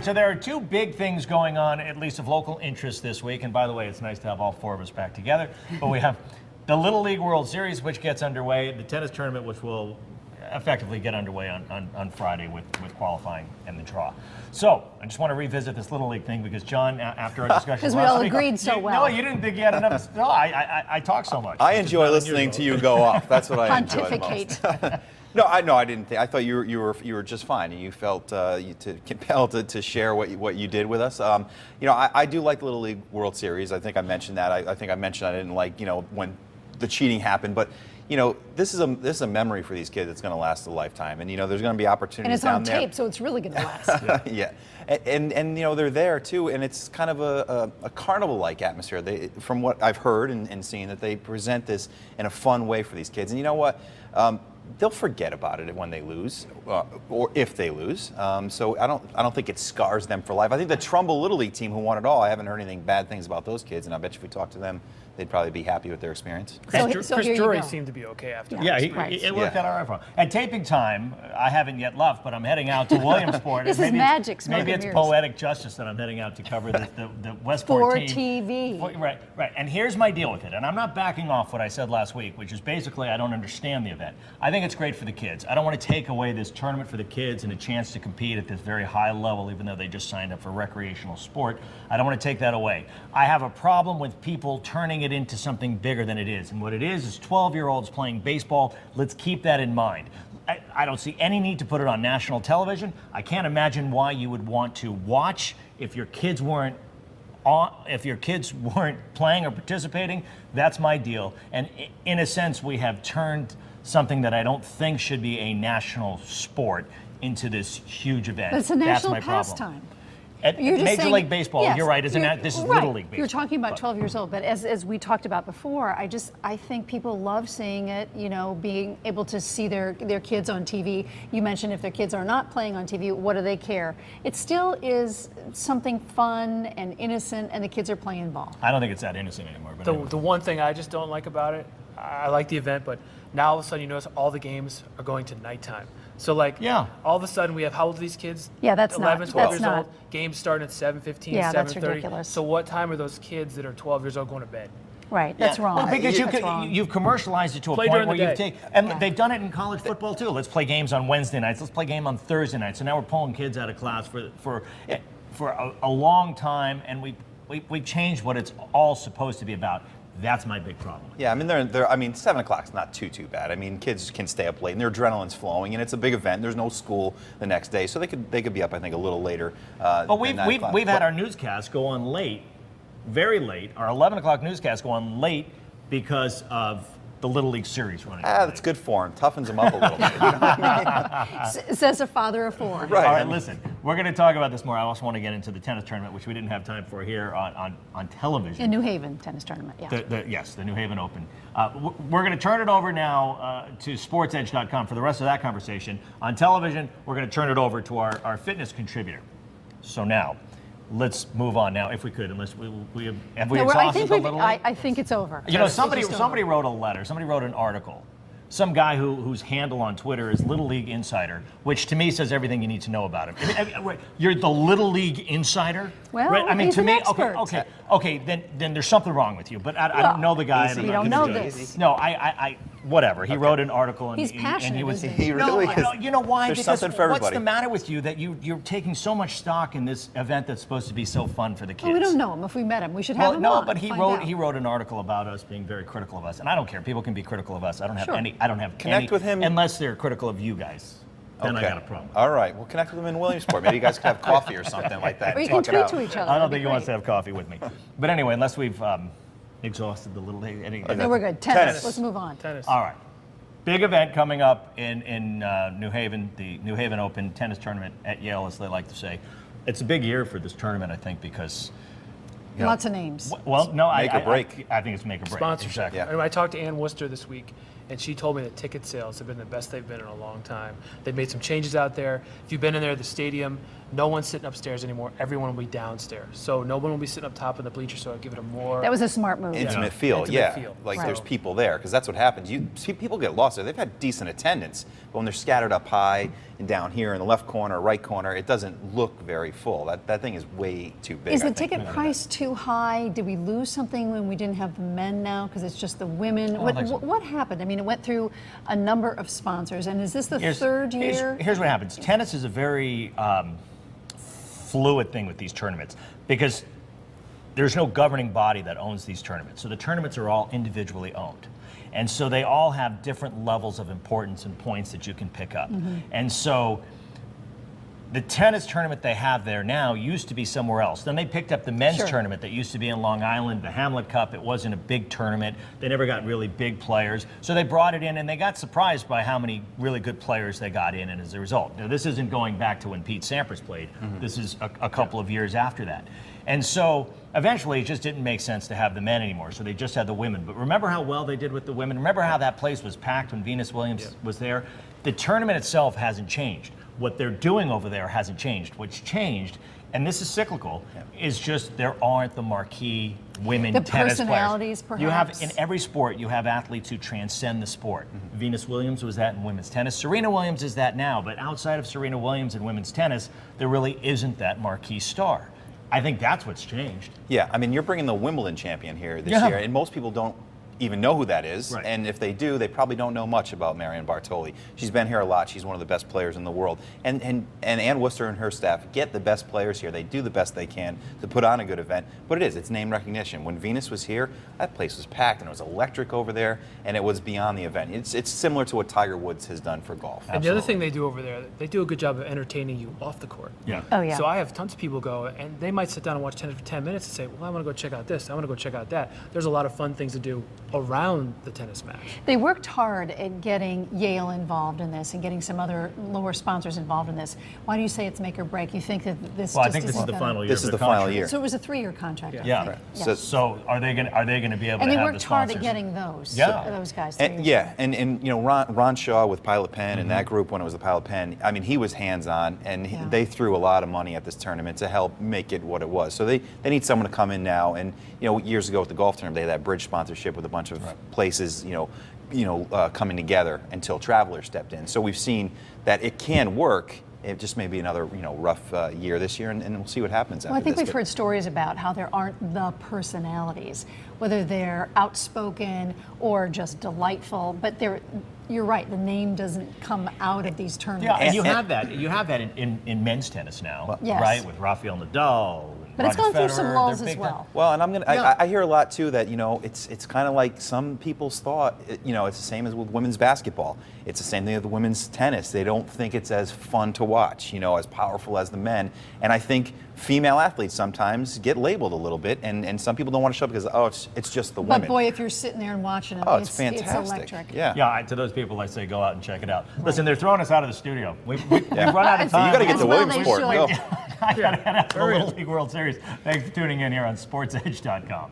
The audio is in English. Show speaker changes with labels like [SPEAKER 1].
[SPEAKER 1] So there are two big things going on, at least of local interest this week. And by the way, it's nice to have all four of us back together. But we have the Little League World Series, which gets underway, the tennis tournament, which will effectively get underway on Friday with qualifying and the draw. So I just want to revisit this Little League thing because, John, after our discussion
[SPEAKER 2] because we all agreed so well.
[SPEAKER 1] No, you didn't think you had enough. No, I talk so much.
[SPEAKER 3] I enjoy listening to you go off. That's what I enjoy the
[SPEAKER 2] Pontificate.
[SPEAKER 3] most. No, I didn't think. I thought you were just fine, and you felt compelled to share what you did with us. I do like the Little League World Series. I think I mentioned that. I think I mentioned I didn't like when the cheating happened, but this is a memory for these kids that's going to last a lifetime, and there's going to be opportunities down there.
[SPEAKER 2] And it's on tape, so it's really going to last.
[SPEAKER 3] Yeah, and they're there too, and it's kind of a carnival-like atmosphere. From what I've heard and seen, that they present this in a fun way for these kids, and you know what? They'll forget about it when they lose, or if they lose. So I don't think it scars them for life. I think the Trumbull Little League team, who won it all, I haven't heard anything bad things about those kids, and I bet you if we talk to them, they'd probably be happy with their experience.
[SPEAKER 4] Chris Drury seemed to be okay after.
[SPEAKER 1] Yeah, it worked out all right for him. At taping time, I haven't yet left, but I'm heading out to Williamsport.
[SPEAKER 2] This is magic.
[SPEAKER 1] Maybe it's poetic justice that I'm heading out to cover the Westport team.
[SPEAKER 2] For TV.
[SPEAKER 1] Right. And here's my deal with it. And I'm not backing off what I said last week, which is basically I don't understand the event. I think it's great for the kids. I don't want to take away this tournament for the kids and a chance to compete at this very high level, even though they just signed up for recreational sport. I don't want to take that away. I have a problem with people turning it into something bigger than it is. And what it is 12-year-olds playing baseball. Let's keep that in mind. I don't see any need to put it on national television. I can't imagine why you would want to watch if your kids weren't playing or participating. That's my deal. And in a sense, we have turned something that I don't think should be a national sport into this huge event.
[SPEAKER 2] But it's a national
[SPEAKER 1] That's my
[SPEAKER 2] pastime.
[SPEAKER 1] problem. At Major League Baseball,
[SPEAKER 2] yes,
[SPEAKER 1] you're right. This is Little League Baseball.
[SPEAKER 2] You're talking about 12 years old, but as we talked about before, I think people love seeing it. Being able to see their kids on TV. You mentioned if their kids are not playing on TV, what do they care? It still is something fun and innocent, and the kids are playing ball.
[SPEAKER 1] I don't think it's that innocent anymore. But
[SPEAKER 4] The one thing I just don't like about it, I like the event, but now all of a sudden you notice all the games are going to nighttime. So all of a sudden we have, how old are these kids?
[SPEAKER 2] Yeah, that's
[SPEAKER 4] 11,
[SPEAKER 2] not,
[SPEAKER 4] 12
[SPEAKER 2] that's
[SPEAKER 4] years
[SPEAKER 2] not.
[SPEAKER 4] old. Games starting at 7:15,
[SPEAKER 2] Yeah,
[SPEAKER 4] 7:30.
[SPEAKER 2] that's ridiculous.
[SPEAKER 4] So what time are those kids that are 12 years old going to bed?
[SPEAKER 2] Right, that's wrong.
[SPEAKER 1] Well, because
[SPEAKER 2] That's wrong.
[SPEAKER 1] you've commercialized it to a
[SPEAKER 4] Play
[SPEAKER 1] point
[SPEAKER 4] during
[SPEAKER 1] where
[SPEAKER 4] the
[SPEAKER 1] you've
[SPEAKER 4] day.
[SPEAKER 1] taken, and they've done it in college football too. Let's play games on Wednesday nights. Let's play game on Thursday nights. So now we're pulling kids out of class for a long time, and we've changed what it's all supposed to be about. That's my big problem.
[SPEAKER 3] Yeah, I mean, 7 o'clock's not too bad. I mean, kids can stay up late, and their adrenaline's flowing, and it's a big event. There's no school the next day, so they could be up, I think, a little later.
[SPEAKER 1] But we've had our newscasts go on late, very late. Our 11 o'clock newscasts go on late because of the Little League Series running.
[SPEAKER 3] That's good for them. Toughens them up a little bit.
[SPEAKER 2] Says a father of four.
[SPEAKER 3] Right.
[SPEAKER 1] All right, listen, we're going to talk about this more. I also want to get into the tennis tournament, which we didn't have time for here on television.
[SPEAKER 2] In New Haven tennis tournament, yeah.
[SPEAKER 1] Yes, the New Haven Open. We're going to turn it over now to sportsedge.com for the rest of that conversation. On television, we're going to turn it over to our fitness contributor. So now, let's move on now, if we could, unless we have exhausted the Little League?
[SPEAKER 2] I think it's over.
[SPEAKER 1] Somebody wrote a letter. Somebody wrote an article. Some guy whose handle on Twitter is Little League Insider, which to me says everything you need to know about him. You're the Little League Insider?
[SPEAKER 2] Well,
[SPEAKER 1] right? I mean,
[SPEAKER 2] he's
[SPEAKER 1] to
[SPEAKER 2] an
[SPEAKER 1] me,
[SPEAKER 2] expert.
[SPEAKER 1] okay. Then there's something wrong with you. But I don't know the guy.
[SPEAKER 2] We don't know this.
[SPEAKER 1] No, whatever. He wrote an article, and
[SPEAKER 2] He's passionate,
[SPEAKER 1] and he was.
[SPEAKER 2] isn't he?
[SPEAKER 3] He really is.
[SPEAKER 1] No, you know why?
[SPEAKER 3] There's
[SPEAKER 1] Because
[SPEAKER 3] something for
[SPEAKER 1] what's
[SPEAKER 3] everybody.
[SPEAKER 1] the matter with you that you're taking so much stock in this event that's supposed to be so fun for the kids?
[SPEAKER 2] Well, we don't know him. If we met him, we should have him
[SPEAKER 1] no,
[SPEAKER 2] on
[SPEAKER 1] but
[SPEAKER 2] and
[SPEAKER 1] he
[SPEAKER 2] find
[SPEAKER 1] wrote
[SPEAKER 2] out.
[SPEAKER 1] an article about us being very critical of us, and I don't care. People can be critical of us. I don't have
[SPEAKER 2] Sure.
[SPEAKER 3] Connect with him.
[SPEAKER 1] unless they're critical of you guys. Then I got a problem.
[SPEAKER 3] All right. We'll connect with him in Williamsport. Maybe you guys could have coffee or something like that.
[SPEAKER 2] Or you
[SPEAKER 3] and
[SPEAKER 2] can
[SPEAKER 3] talk it
[SPEAKER 2] tweet
[SPEAKER 3] out.
[SPEAKER 2] to each other.
[SPEAKER 1] I don't
[SPEAKER 2] That'd
[SPEAKER 1] think
[SPEAKER 2] be
[SPEAKER 1] he wants to
[SPEAKER 2] great.
[SPEAKER 1] have coffee with me. But anyway, unless we've exhausted the Little League.
[SPEAKER 2] No, we're good. Tennis. Let's move on.
[SPEAKER 4] Tennis.
[SPEAKER 1] All right. Big event coming up in New Haven, the New Haven Open tennis tournament at Yale, as they like to say. It's a big year for this tournament, I think, because
[SPEAKER 2] Lots of names.
[SPEAKER 1] well, no,
[SPEAKER 3] Make or break.
[SPEAKER 1] I think it's make or break.
[SPEAKER 4] Sponsorship.
[SPEAKER 1] Exactly.
[SPEAKER 3] Yeah.
[SPEAKER 4] And I talked to Ann Worcester this week, and she told me that ticket sales have been the best they've been in a long time. They've made some changes out there. If you've been in there, the stadium, no one's sitting upstairs anymore. Everyone will be downstairs. So no one will be sitting up top in the bleachers, so I'll give it a more...
[SPEAKER 2] That was a smart move.
[SPEAKER 3] Intimate feel,
[SPEAKER 4] Intimate
[SPEAKER 3] yeah.
[SPEAKER 4] feel.
[SPEAKER 3] Like
[SPEAKER 2] Right.
[SPEAKER 3] there's people there, because that's what happens. You see people get lost there. They've had decent attendance, but when they're scattered up high and down here in the left corner, right corner, it doesn't look very full. That thing is way too big.
[SPEAKER 2] Is
[SPEAKER 3] I
[SPEAKER 2] the
[SPEAKER 3] think.
[SPEAKER 2] ticket price too high? Did we lose something when we didn't have the men now because it's just the women? What happened? I mean, it went through a number of sponsors, and is this the third year?
[SPEAKER 1] Here's what happens. Tennis is a very fluid thing with these tournaments because there's no governing body that owns these tournaments. So the tournaments are all individually owned. And so they all have different levels of importance and points that you can pick up. And so the tennis tournament they have there now used to be somewhere else. Then they picked up the men's tournament that used to be in Long Island, the Hamlet Cup. It wasn't a big tournament. They never got really big players. So they brought it in, and they got surprised by how many really good players they got in, and as a result. Now, this isn't going back to when Pete Sampras played. This is a couple of years after that. And so eventually it just didn't make sense to have the men anymore, so they just had the women. But remember how well they did with the women? Remember how that place was packed when Venus Williams was there? The tournament itself hasn't changed. What they're doing over there hasn't changed. What's changed, and this is cyclical, is just there aren't the marquee women
[SPEAKER 2] The
[SPEAKER 1] tennis
[SPEAKER 2] personalities,
[SPEAKER 1] players. You have,
[SPEAKER 2] perhaps?
[SPEAKER 1] in every sport, you have athletes who transcend the sport. Venus Williams was that in women's tennis. Serena Williams is that now, but outside of Serena Williams in women's tennis, there really isn't that marquee star. I think that's what's changed.
[SPEAKER 3] Yeah, I mean, you're bringing the Wimbledon champion here this year, and most people don't even know who that is.
[SPEAKER 1] Right.
[SPEAKER 3] And if they do, they probably don't know much about Marion Bartoli. She's been here a lot. She's one of the best players in the world. And Ann Worcester and her staff get the best players here. They do the best they can to put on a good event. But it's name recognition. When Venus was here, that place was packed and it was electric over there, and it was beyond the event. It's similar to what Tiger Woods has done for golf.
[SPEAKER 4] And the other thing they do over there, they do a good job of entertaining you off the court.
[SPEAKER 1] Yeah.
[SPEAKER 2] Oh, yeah.
[SPEAKER 4] So I have tons of people go, and they might sit down and watch tennis for 10 minutes and say, well, I want to go check out this, I want to go check out that. There's a lot of fun things to do around the tennis match.
[SPEAKER 2] They worked hard at getting Yale involved in this and getting some other lower sponsors involved in this. Why do you say it's make or break? You think that this
[SPEAKER 1] Well, I
[SPEAKER 2] just
[SPEAKER 1] think this is
[SPEAKER 2] isn't
[SPEAKER 1] the
[SPEAKER 2] gonna-
[SPEAKER 1] final year.
[SPEAKER 3] This
[SPEAKER 1] of
[SPEAKER 3] is the
[SPEAKER 1] contract.
[SPEAKER 3] final year.
[SPEAKER 2] So it was a 3-year contract, I
[SPEAKER 1] Yeah.
[SPEAKER 2] think.
[SPEAKER 3] Right.
[SPEAKER 1] So are they going to be able
[SPEAKER 2] And
[SPEAKER 1] to
[SPEAKER 2] they
[SPEAKER 1] have the
[SPEAKER 2] worked hard
[SPEAKER 1] sponsors?
[SPEAKER 2] at getting those,
[SPEAKER 1] Yeah.
[SPEAKER 2] those guys.
[SPEAKER 3] And, and you know, Ron Shaw with Pilot Pen and that group when it was the Pilot Pen, I mean, he was hands-on, and they threw a lot of money at this tournament to help make it what it was. So they need someone to come in now. And, you know, years ago with the golf tournament, they had that bridge sponsorship with a bunch of places, coming together until Traveler stepped in. So we've seen that it can work. It just may be another, rough year this year, and we'll see what happens after
[SPEAKER 2] Well, I think
[SPEAKER 3] this.
[SPEAKER 2] we've heard stories about how there aren't the personalities, whether they're outspoken or just delightful. But you're right, the name doesn't come out of these tournaments.
[SPEAKER 1] Yeah, and you have that. You have that in men's tennis now,
[SPEAKER 2] Yes.
[SPEAKER 1] right? With Rafael Nadal.
[SPEAKER 2] But it's
[SPEAKER 1] Roger
[SPEAKER 2] gone through some
[SPEAKER 1] Federer,
[SPEAKER 2] lulls
[SPEAKER 1] they're
[SPEAKER 2] as
[SPEAKER 1] big
[SPEAKER 2] well.
[SPEAKER 3] Well, and
[SPEAKER 1] Yeah.
[SPEAKER 3] I hear a lot too that it's kind of like some people's thought. It's the same as with women's basketball. It's the same thing with women's tennis. They don't think it's as fun to watch, as powerful as the men. And I think female athletes sometimes get labeled a little bit, and some people don't want to show up because it's just the women.
[SPEAKER 2] But boy, if you're sitting there and watching it,
[SPEAKER 3] it's fantastic.
[SPEAKER 2] It's electric.
[SPEAKER 3] Yeah.
[SPEAKER 1] Yeah, to those people, I say go out and check it out. Listen, they're throwing us out of the studio. We've run out of time.
[SPEAKER 3] You got to get
[SPEAKER 2] As
[SPEAKER 3] to
[SPEAKER 2] well they
[SPEAKER 3] Williamsport.
[SPEAKER 2] should.
[SPEAKER 3] Go.
[SPEAKER 1] I got to head out to the Little League World Series. Thanks for tuning in here on SportsEdge.com.